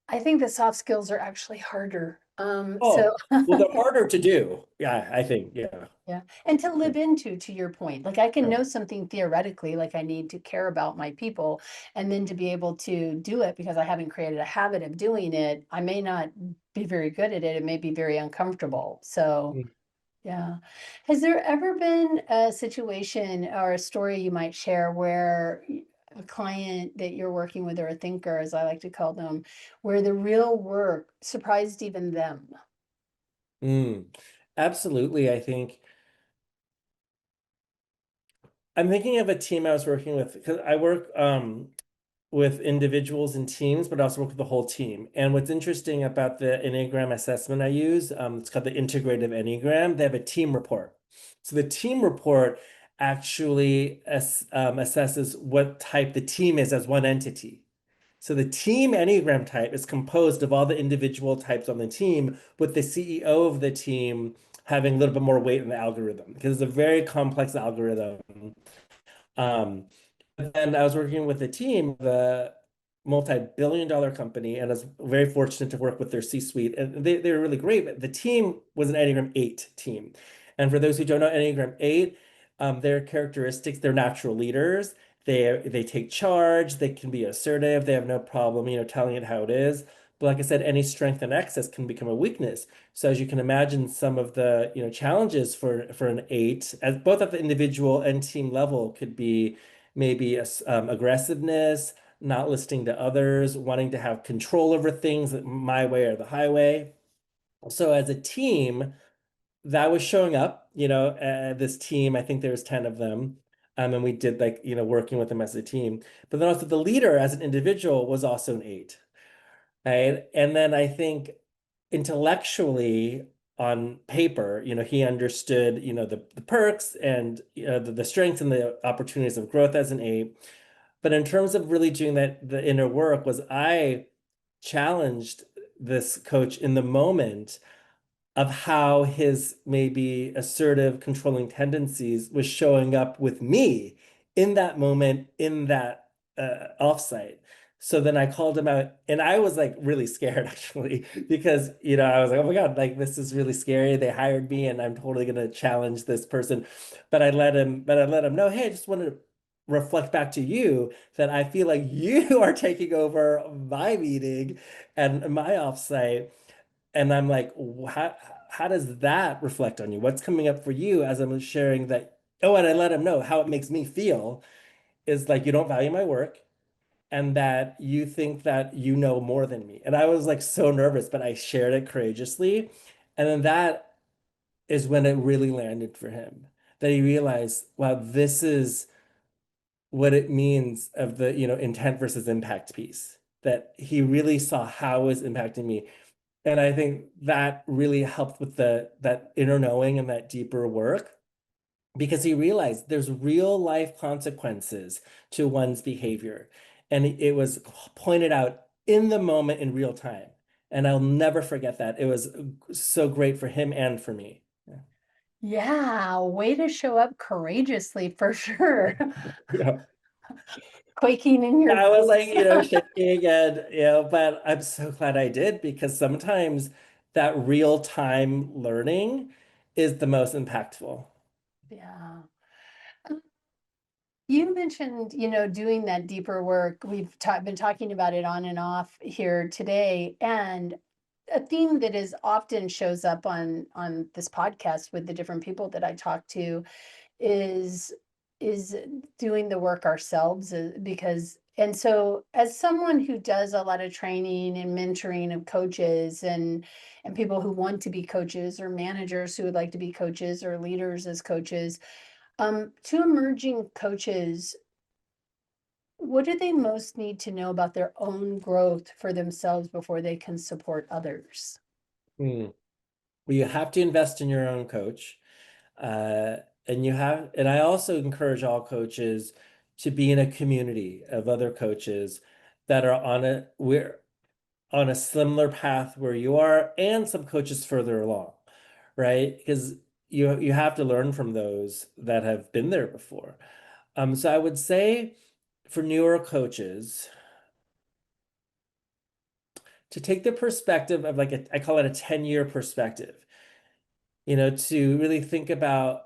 I think the soft skills are actually harder. So Oh, well, they're harder to do. Yeah, I think. Yeah. yeah, and to Yeah. live into, to your point, like I can know something theoretically, like I need to care about my people, and then to be able to do it because I haven't created a habit of doing it, I may not be very good at it. It may be very uncomfortable. So Yeah. yeah. Has there ever been a situation or a story you might share where a client that you're working with, or a thinker, as I like to call them, where the real work surprised even them? Mm. Absolutely. I think I'm thinking of a team I was working with because I work with individuals and teams, but I also work with the whole team. And what's interesting about the Enneagram assessment I use, it's called the integrative Enneagram. They have a team report. So the team report actually assesses what type the team is as one entity. So the team Enneagram type is composed of all the individual types on the team, with the CEO of the team having a little bit more weight in the algorithm because it's a very complex algorithm. Um, and I was working with a team. multi-billion-dollar company, and I was very fortunate to work with their C-suite. And they were really great, but the team was an Enneagram 8 team. And for those who don't know Enneagram 8, their characteristics, they're natural leaders. They take charge, they can be assertive, they have no problem, telling it how it is. But like I said, any strength in excess can become a weakness. So as you can imagine, some of the, challenges for an 8, as both at the individual and team level, could be maybe aggressiveness, not listening to others, wanting to have control over things, my way or the highway. So as a team, that was showing up, this team, I think there was 10 of them. And we did, like, working with them as a team. But then also the leader as an individual was also an 8, right? And then I think intellectually on paper, he understood, the perks and the strengths and the opportunities of growth as an 8. But in terms of really doing the inner work, was I challenged this coach in the moment of how his maybe assertive, controlling tendencies was showing up with me in that moment, in that offsite. So then I called him out, and I was like really scared actually, because I was like, oh my God, like this is really scary. They hired me, and I'm totally gonna challenge this person. But I let him know, hey, I just wanted to reflect back to you that I feel like you are taking over my meeting and my offsite. And I'm like, how does that reflect on you? What's coming up for you as I'm sharing that? Oh, and I let him know how it makes me feel is like you don't value my work and that you think that you know more than me. And I was like so nervous, but I shared it courageously. And then that is when it really landed for him, that he realized, wow, this is what it means of the, intent versus impact piece, that he really saw how it was impacting me. And I think that really helped with that inner knowing and that deeper work, because he realized there's real life consequences to one's behavior. And it was pointed out in the moment in real time. And I'll never forget that. It was so great for him and for me. Yeah. Yeah, way to show up courageously for sure. Yeah. Quaking in your I was like, boots. shaking and, but I'm so glad I did, because sometimes that real time learning is the most impactful. Yeah. You mentioned, doing that deeper work. We've been talking about it on and off here today, and a theme that is often shows up on this podcast with the different people that I talk to is is doing the work ourselves, because and so as someone who does a lot of training and mentoring of coaches and people who want to be coaches, or managers who would like to be coaches, or leaders as coaches, to emerging coaches, what do they most need to know about their own growth for themselves before they can support others? Hmm. Well, you have to invest in your own coach. Uh, and I also encourage all coaches to be in a community of other coaches that are we're on a similar path where you are, and some coaches further along, right? Because you have to learn from those that have been there before. So I would say for newer coaches to take the perspective of like I call it a 10-year perspective, to really think about,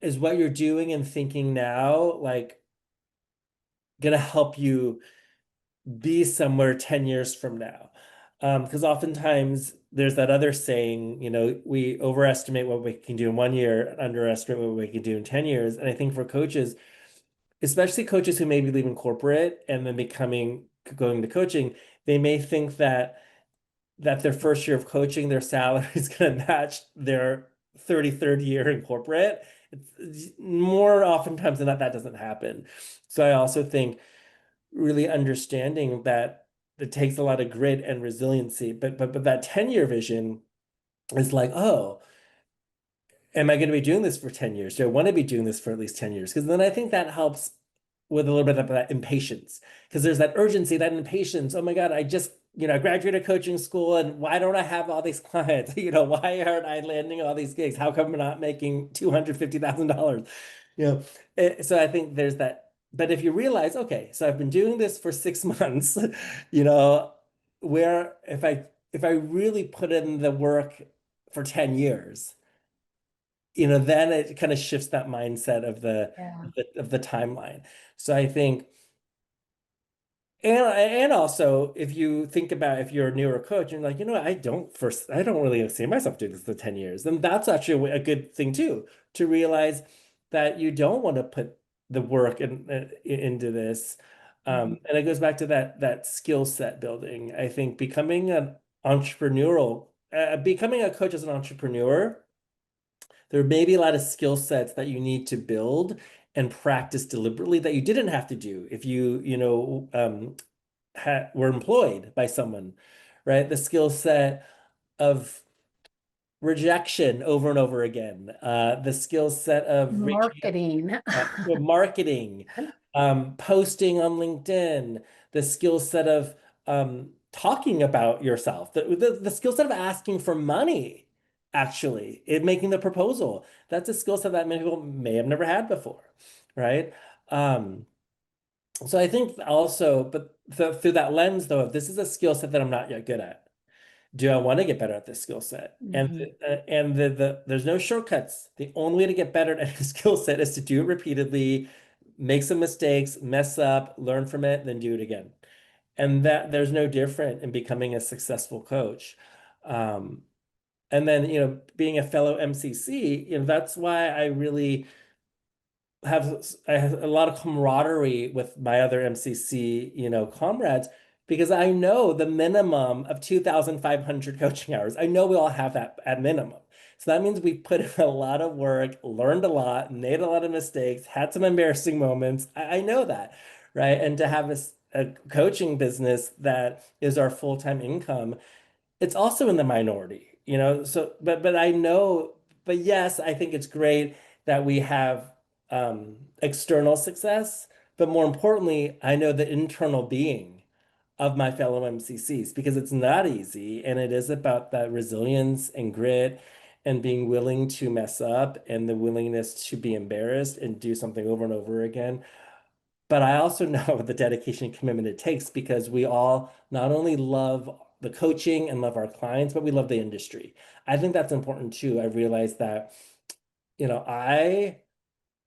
is what you're doing and thinking now like gonna help you be somewhere 10 years from now? Because oftentimes there's that other saying, we overestimate what we can do in 1 year and underestimate what we can do in 10 years. And I think for coaches, especially coaches who may be leaving corporate and then going to coaching, they may think that their first year of coaching, their salary is going to match their 33rd year in corporate. More oftentimes than not, that doesn't happen. So I also think really understanding that it takes a lot of grit and resiliency, but that 10-year vision is like, oh, am I going to be doing this for 10 years? Do I want to be doing this for at least 10 years? Because then I think that helps with a little bit of that impatience, because there's that urgency, that impatience. Oh my God, I just, I graduated coaching school, and why don't I have all these clients? Why aren't I landing all these gigs? How come I'm not making $250,000? So I think there's that but if you realize, okay, so I've been doing this for 6 months, you know, where if I really put in the work for 10 years, then it kind of shifts that mindset of the Yeah. of the timeline. So I think, and also if you think about if you're a newer coach and like, what, I don't really see myself doing this for 10 years, then that's actually a good thing too, to realize that you don't want to put the work into this. Mhm. And it goes back to that skill set building. I think becoming a coach as an entrepreneur, there may be a lot of skill sets that you need to build and practice deliberately that you didn't have to do if were employed by someone, right? The skill set of rejection over and over again, the skill set of reaching Marketing. marketing, posting on LinkedIn, the skill set of talking about yourself, the skill set of asking for money, actually, making the proposal. That's a skill set that many people may have never had before, right? Um, so I think also, but through that lens, though, if this is a skill set that I'm not yet good at, do I want to get better at this skill set? Mhm. And there's no shortcuts. The only way to get better at any skill set is to do it repeatedly, make some mistakes, mess up, learn from it, then do it again. And that there's no different in becoming a successful coach. Um, and then, being a fellow MCC, that's why I have a lot of camaraderie with my other MCC, comrades, because I know the minimum of 2,500 coaching hours. I know we all have that at minimum. So that means we put in a lot of work, learned a lot, made a lot of mistakes, had some embarrassing moments. I know that, right? And to have a coaching business that is our full-time income, it's also in the minority, so but I know, but yes, I think it's great that we have external success, but more importantly, I know the internal being of my fellow MCCs, because it's not easy, and it is about that resilience and grit and being willing to mess up and the willingness to be embarrassed and do something over and over again. But I also know the dedication and commitment it takes, because we all not only love the coaching and love our clients, but we love the industry. I think that's important too. I realized that, I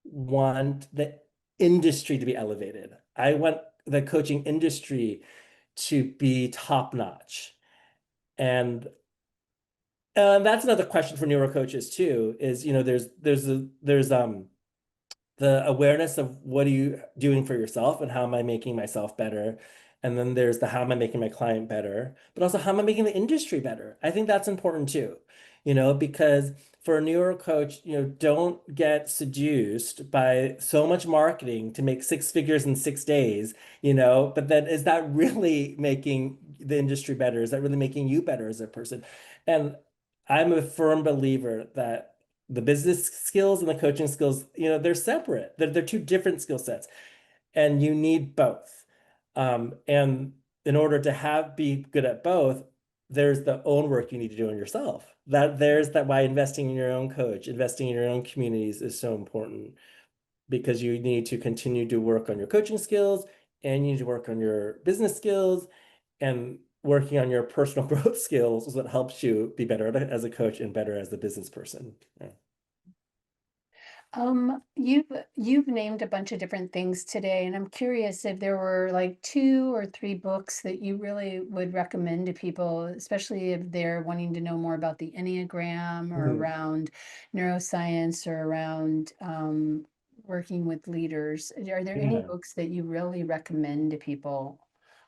want the industry to be elevated. I want the coaching industry to be top notch. And that's another question for neuro coaches too, is, there's the awareness of what are you doing for yourself and how am I making myself better? And then there's the how am I making my client better, but also how am I making the industry better? I think that's important too, because for a neuro coach, don't get seduced by so much marketing to make six figures in 6 days, but then is that really making the industry better? Is that really making you better as a person? And I'm a firm believer that the business skills and the coaching skills, they're separate. They're two different skill sets, and you need both. And in order to be good at both, there's the own work you need to do on yourself. There's that why investing in your own coach, investing in your own communities is so important, because you need to continue to work on your coaching skills, and you need to work on your business skills, and working on your personal growth skills is what helps you be better as a coach and better as a business person. Yeah. You've named a bunch of different things today, and I'm curious if there were like two or three books that you really would recommend to people, especially if they're wanting to know more about the Enneagram or Mhm. around neuroscience or around working with leaders. Are there any Yeah. books that you really recommend to people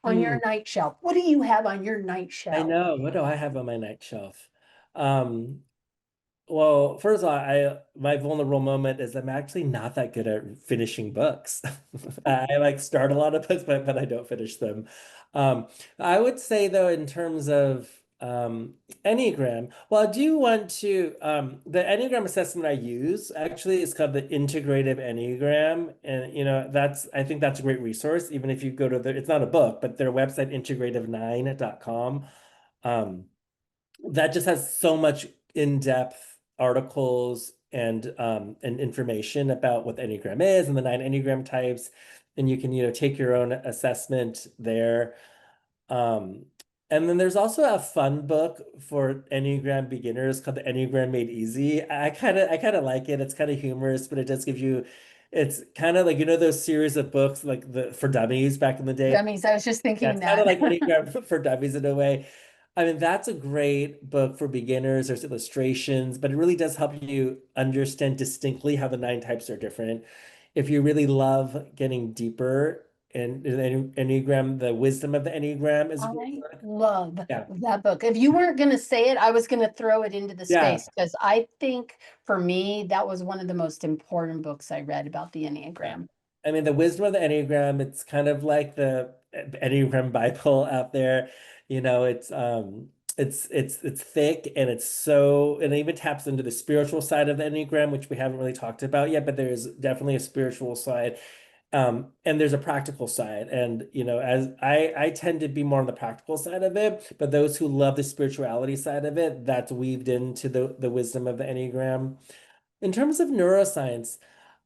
on your Hmm. night shelf? What do you have on your night I shelf? know. What do I have on my night shelf? Um, Well, first of all, my vulnerable moment is I'm actually not that good at finishing books. I like start a lot of books, but I don't finish them. Um, I would say though, in terms of Enneagram, well, I do want to the Enneagram assessment I use actually is called the Integrative Enneagram, and I think that's a great resource. Even if you go to it's not a book, but their website integrative9.com. Um, that just has so much in-depth articles and information about what the Enneagram is and the nine Enneagram types. and you can, take your own assessment there. Um, and then there's also a fun book for Enneagram beginners called The Enneagram Made Easy. I kind of like it. It's kind of humorous, but it does give you, it's kind of like, those series of books like the for dummies back in the day. Dummies. I was just Yeah, thinking it's kind of that. like Enneagram for dummies in a way. I mean, that's a great book for beginners. There's illustrations, but it really does help you understand distinctly how the nine types are different. If you really love getting deeper in Enneagram, the wisdom of the Enneagram is a great I book. love Yeah. that book. If you weren't going to say it, I was going to throw it into the Yeah. space because I think for me, that was one of the most important books I read about the Yeah. Enneagram. I mean, the wisdom of the Enneagram, it's kind of like the Enneagram Bible out there. It's thick and and it even taps into the spiritual side of the Enneagram, which we haven't really talked about yet, but there's definitely a spiritual side. And there's a practical side. And, as I tend to be more on the practical side of it, but those who love the spirituality side of it, that's weaved into the wisdom of the Enneagram. In terms of neuroscience,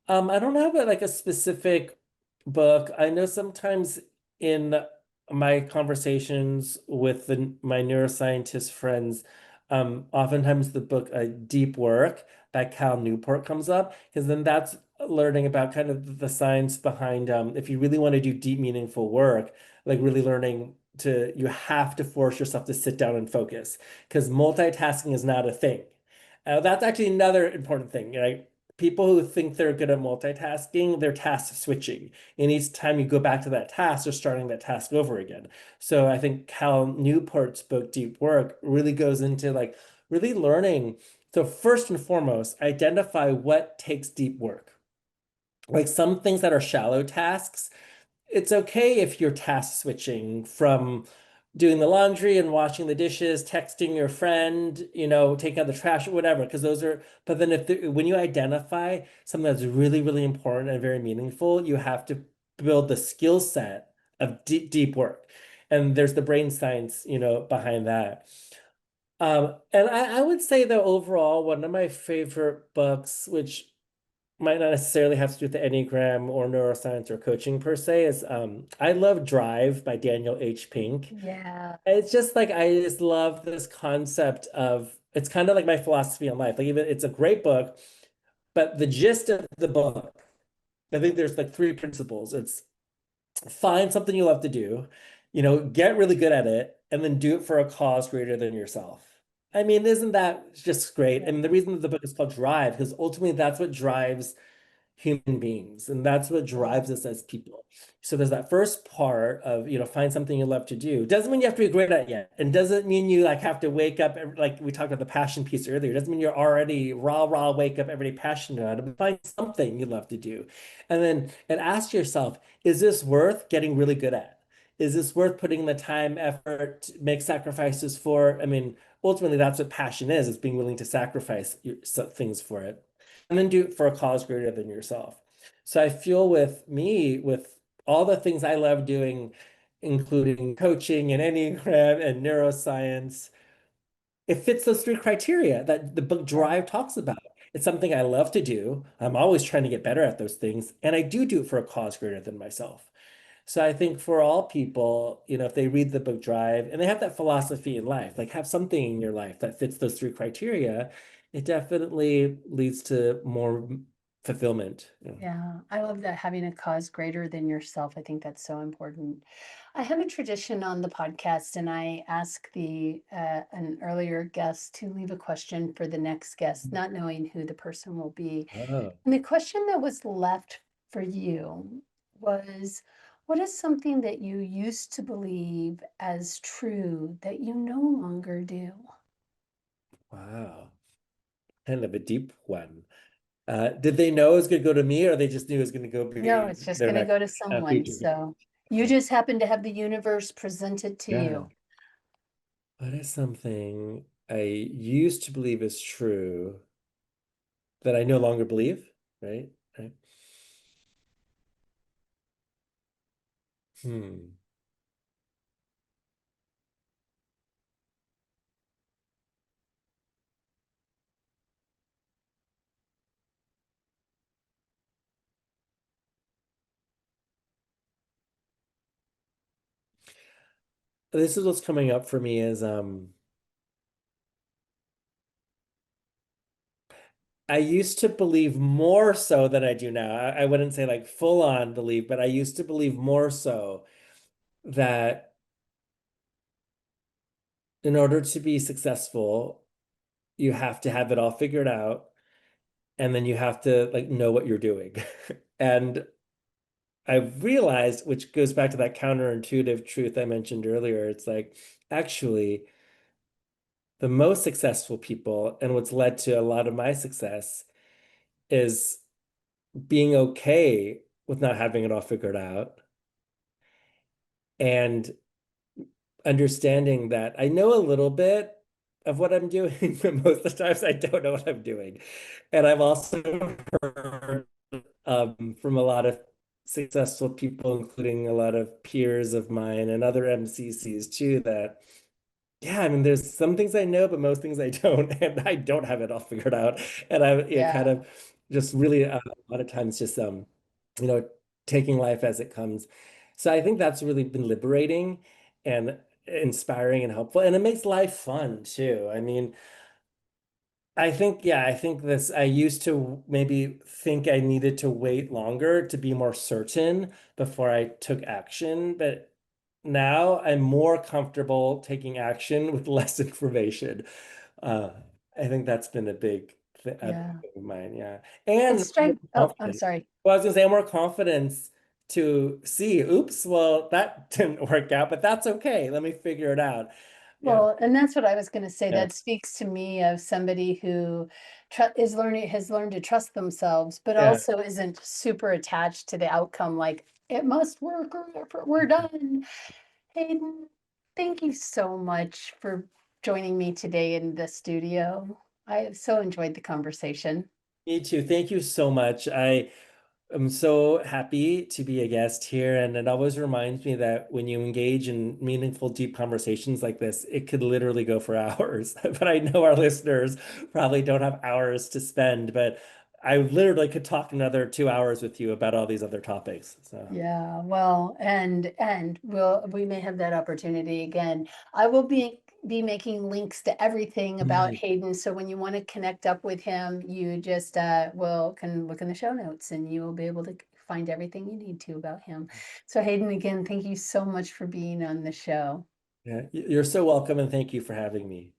I don't have like a specific book. I know sometimes in my conversations with my neuroscientist friends, oftentimes the book Deep Work by Cal Newport comes up because then that's learning about kind of the science behind if you really want to do deep, meaningful work, like really learning you have to force yourself to sit down and focus because multitasking is not a thing. That's actually another important thing, right? People who think they're good at multitasking, they're task switching. And each time you go back to that task, they're starting that task over again. So I think Cal Newport's book, Deep Work, really goes into like really learning. So first and foremost, identify what takes deep work. Like some things that are shallow tasks, it's okay if you're task switching from doing the laundry and washing the dishes, texting your friend, taking out the trash or whatever, because but then when you identify something that's really, really important and very meaningful, you have to build the skill set of deep, deep work. And there's the brain science, behind that. And I would say that overall, one of my favorite books, which might not necessarily have to do with the Enneagram or neuroscience or coaching per se is I love Drive by Daniel H. Pink. Yeah. It's just like I just love this concept of it's kind of like my philosophy on life. Like even it's a great book, but the gist of the book, I think there's like three principles. It's find something you love to do, get really good at it, and then do it for a cause greater than yourself. I mean, isn't that just great? I Yeah. mean, the reason that the book is called Drive, because ultimately that's what drives human beings and that's what Yeah. drives us as people. So there's that first part of find something you love to do. Doesn't mean you have to be great at it yet, and doesn't mean you like have to wake up like we talked about the passion piece earlier. Doesn't mean you're already rah wake up every day passionate about it, but find something you love to do, and ask yourself, is this worth getting really good at? Is this worth putting the time, effort, make sacrifices for? I mean, ultimately that's what passion is being willing to sacrifice things for it and then do it for a cause greater than yourself. So I feel with me, with all the things I love doing, including coaching and Enneagram and neuroscience, it fits those three criteria that the book Yeah. Drive talks about. It's something I love to do. I'm always trying to get better at those things, and I do it for a cause greater than myself. So I think for all people, if they read the book Drive and they have that philosophy in life, like have something in your life that fits those three criteria, it definitely leads to more fulfillment. Yeah, I love that having a cause greater than yourself. I think that's so important. I have a tradition on the podcast, and I ask the an earlier guest to leave a question for the next guest, not knowing who the person will be. Oh, And the question that was left for you was, what is something that you used to believe as true that you no longer do? wow. Kind of a deep one. Did they know it was going to go to me, or they just knew it was going to go No, be it's just their going to next go to someone. feature? So you just happen to have the universe present it to Yeah. you. What is something I used to believe is true that I no longer believe? Right? Right. Hmm. this is what's coming up for me is I used to believe more so than I do now. I wouldn't say like full on believe, but I used to believe more so that in order to be successful, you have to have it all figured out, and then you have to like know what you're doing. And I realized, which goes back to that counterintuitive truth I mentioned earlier, it's like actually the most successful people and what's led to a lot of my success is being okay with not having it all figured out and understanding that I know a little bit of what I'm doing, but most of the times I don't know what I'm doing. And I've also heard from a lot of successful people, including a lot of peers of mine and other MCCs too, that yeah, I mean, there's some things I know, but most things I don't, and I don't have it all figured out. And I kind Yeah. of just really a lot of times just you know, taking life as it comes. So I think that's really been liberating and inspiring and helpful, and it makes life fun too. I mean, I think, yeah, I think this, I used to maybe think I needed to wait longer to be more certain before I took action, but now I'm more comfortable taking action with less information. Uh, I think that's been a big Yeah. thing of mine, yeah. It And more strike. Oh, I'm confidence. sorry. Well, I was gonna say more confidence to see, oops, well, that didn't work out, but that's okay. Let me figure it out. Yeah, Well, and that's what I was going to say. yeah, That speaks to me of somebody who has learned to trust themselves, but yeah. also isn't super attached to the outcome. Like it must work or we're done. Hayden, thank you so much for joining me today in the studio. I have so enjoyed the conversation. Me too. Thank you so much. I'm so happy to be a guest here, and it always reminds me that when you engage in meaningful, deep conversations like this, it could literally go for hours. But I know our listeners probably don't have hours to spend, but I literally could talk another 2 hours with you about all these other topics. So, Yeah, well, and we may have that opportunity again. I will be making links to everything about mm, Hayden. So when you want to connect up with him, you just will can look in the show notes and you will be able to find everything you need to about him. So Hayden, again, thank you so much for being on the show. yeah, you're so welcome, and thank you for having me.